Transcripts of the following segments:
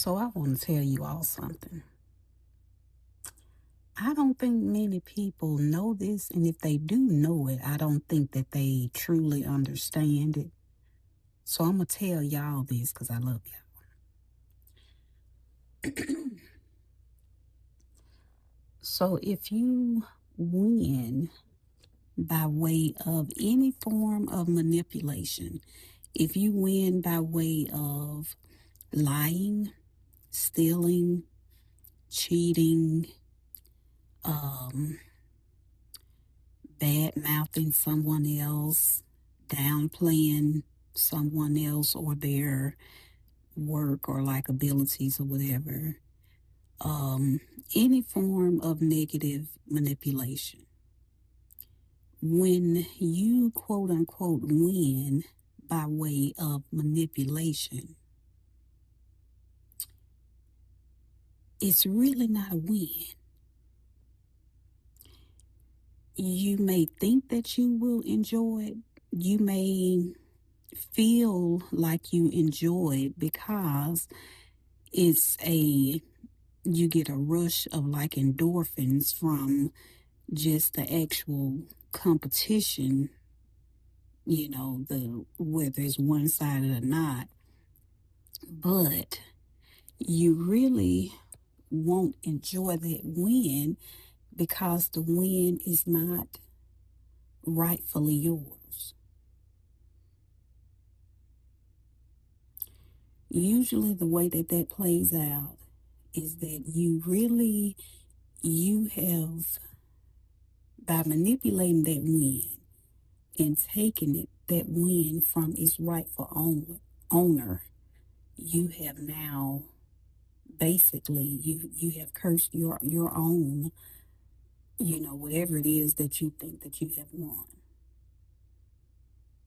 So I want to tell you all something. I don't think many people know this, and if they do know it, I don't think that they truly understand it. So I'm gonna tell y'all this because I love y'all. So if you win by way of any form of manipulation, if you win by way of lying, stealing, cheating, um, bad mouthing someone else, downplaying someone else or their work or like abilities or whatever, um, any form of negative manipulation. When you quote unquote win by way of manipulation, it's really not a win. You may think that you will enjoy it. You may feel like you enjoy it because it's a you get a rush of like endorphins from just the actual competition, the whether it's one-sided or not. But you really won't enjoy that win because the win is not rightfully yours. Usually the way that that plays out is that you have, by manipulating that win and taking that win from its rightful owner, you have now basically you have cursed your own, whatever it is that you think that you have won.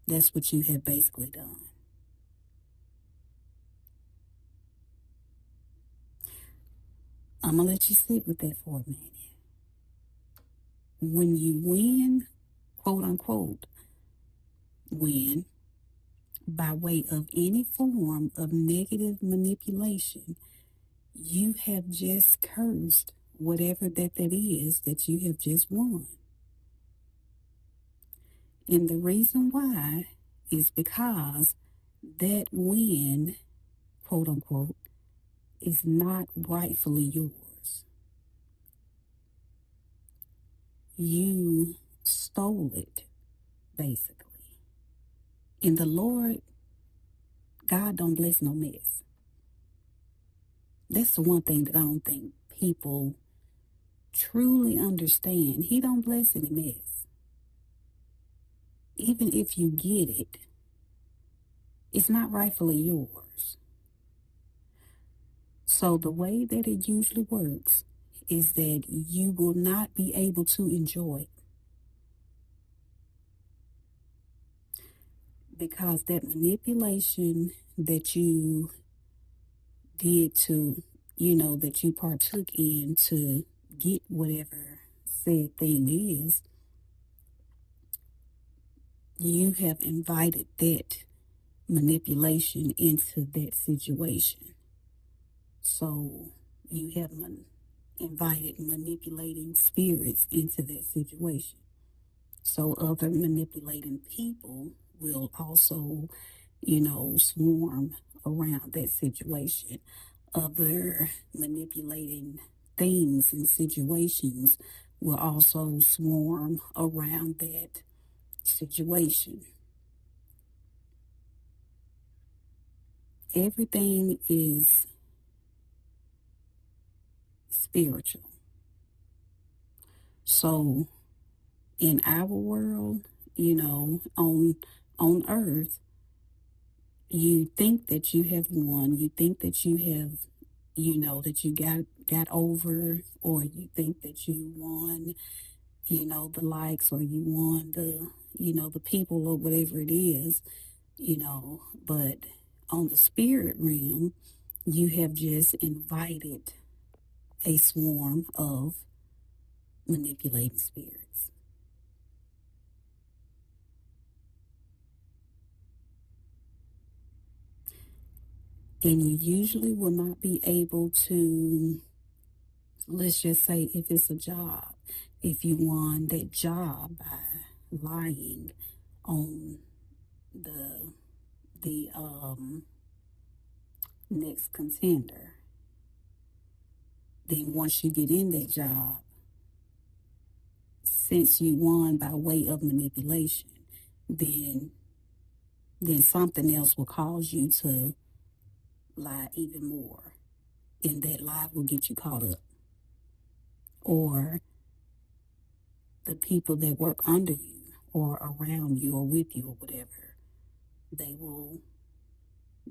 That's what you have basically done. I'm gonna let you sit with that for a minute. When you win, quote unquote, win by way of any form of negative manipulation, you have just cursed whatever that is that you have just won. And the reason why is because that win, quote unquote, is not rightfully yours. You stole it, basically. And the Lord, God don't bless no mess. That's the one thing that I don't think people truly understand. He don't bless any mess. Even if you get it, it's not rightfully yours. So the way that it usually works is that you will not be able to enjoy it because that manipulation that you did to, that you partook in to get whatever said thing is, you have invited that manipulation into that situation. So you have invited manipulating spirits into that situation. So other manipulating people will also, swarm around that situation. Other manipulating things and situations will also swarm around that situation. Everything is spiritual. So in our world, on earth, you think that you have won, you think that you have, that you got over, or you think that you won, the likes, or you won the people or whatever it is, but on the spirit realm, you have just invited a swarm of manipulating spirits. And you usually will not be able to, let's just say if it's a job, if you won that job by lying on the next contender, then once you get in that job, since you won by way of manipulation, then something else will cause you to lie even more, and that lie will get you caught up. Or the people that work under you or around you or with you or whatever, they will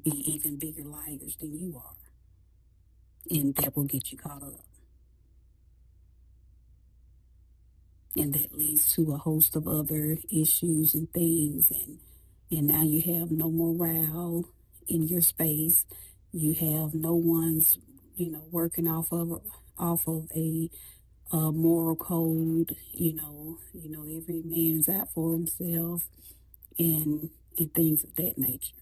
be even bigger liars than you are, and that will get you caught up. And that leads to a host of other issues and things, and now you have no morale in your space. You have no one's, working off of a moral code. Every man's out for himself, and things of that nature.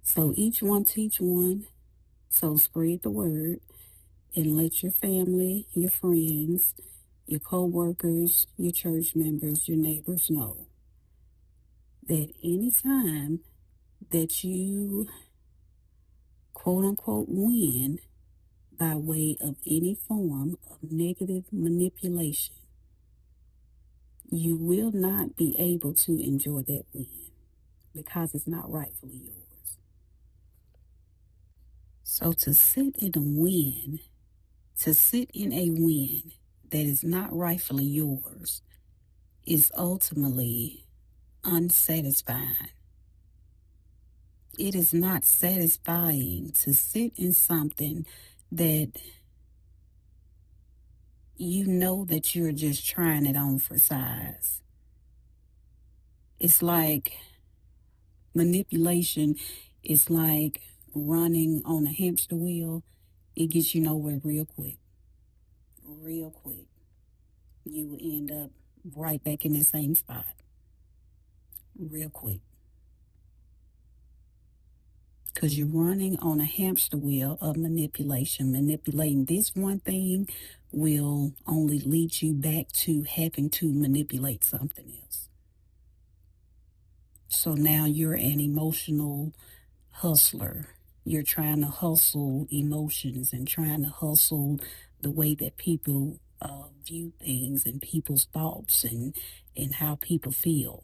So each one teach one. So spread the word and let your family, your friends, your co-workers, your church members, your neighbors know that anytime that you quote unquote win by way of any form of negative manipulation, you will not be able to enjoy that win because it's not rightfully yours. So to sit in a win that is not rightfully yours is ultimately unsatisfying. It is not satisfying to sit in something that you know that you're just trying it on for size. It's like manipulation is like running on a hamster wheel. It gets you nowhere real quick. Real quick. You will end up right back in the same spot. Real quick. Because you're running on a hamster wheel of manipulation. Manipulating this one thing will only lead you back to having to manipulate something else. So now you're an emotional hustler. You're trying to hustle emotions and trying to hustle the way that people view things and people's thoughts and how people feel.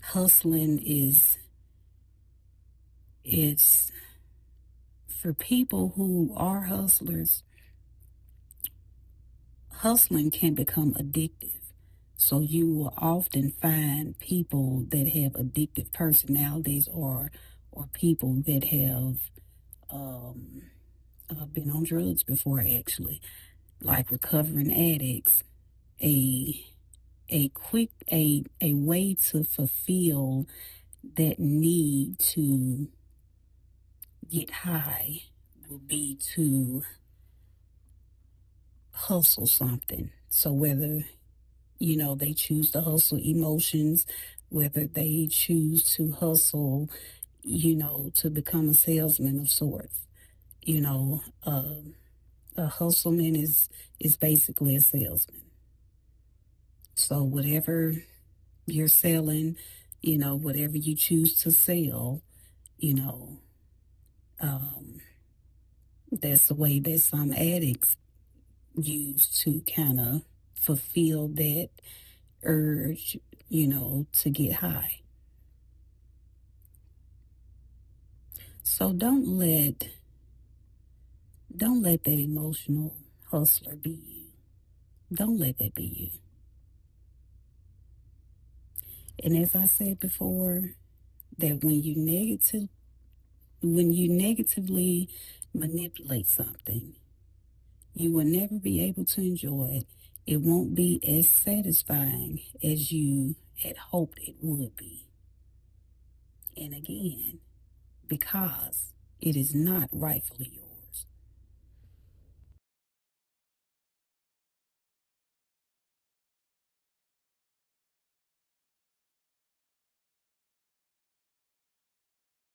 Hustling it's for people who are hustlers. Hustling can become addictive. So you will often find people that have addictive personalities or people that have been on drugs before, actually, like recovering addicts. A way to fulfill that need to get high will be to hustle something. So whether they choose to hustle emotions, whether they choose to hustle to become a salesman of sorts. A hustleman is basically a salesman. So whatever you're selling, whatever you choose to sell, that's the way that some addicts use to kind of fulfill that urge, to get high. So don't let that emotional hustler be you. Don't let that be you. And as I said before, that when you negatively manipulate something, you will never be able to enjoy it. It won't be as satisfying as you had hoped it would be. And again, because it is not rightfully yours.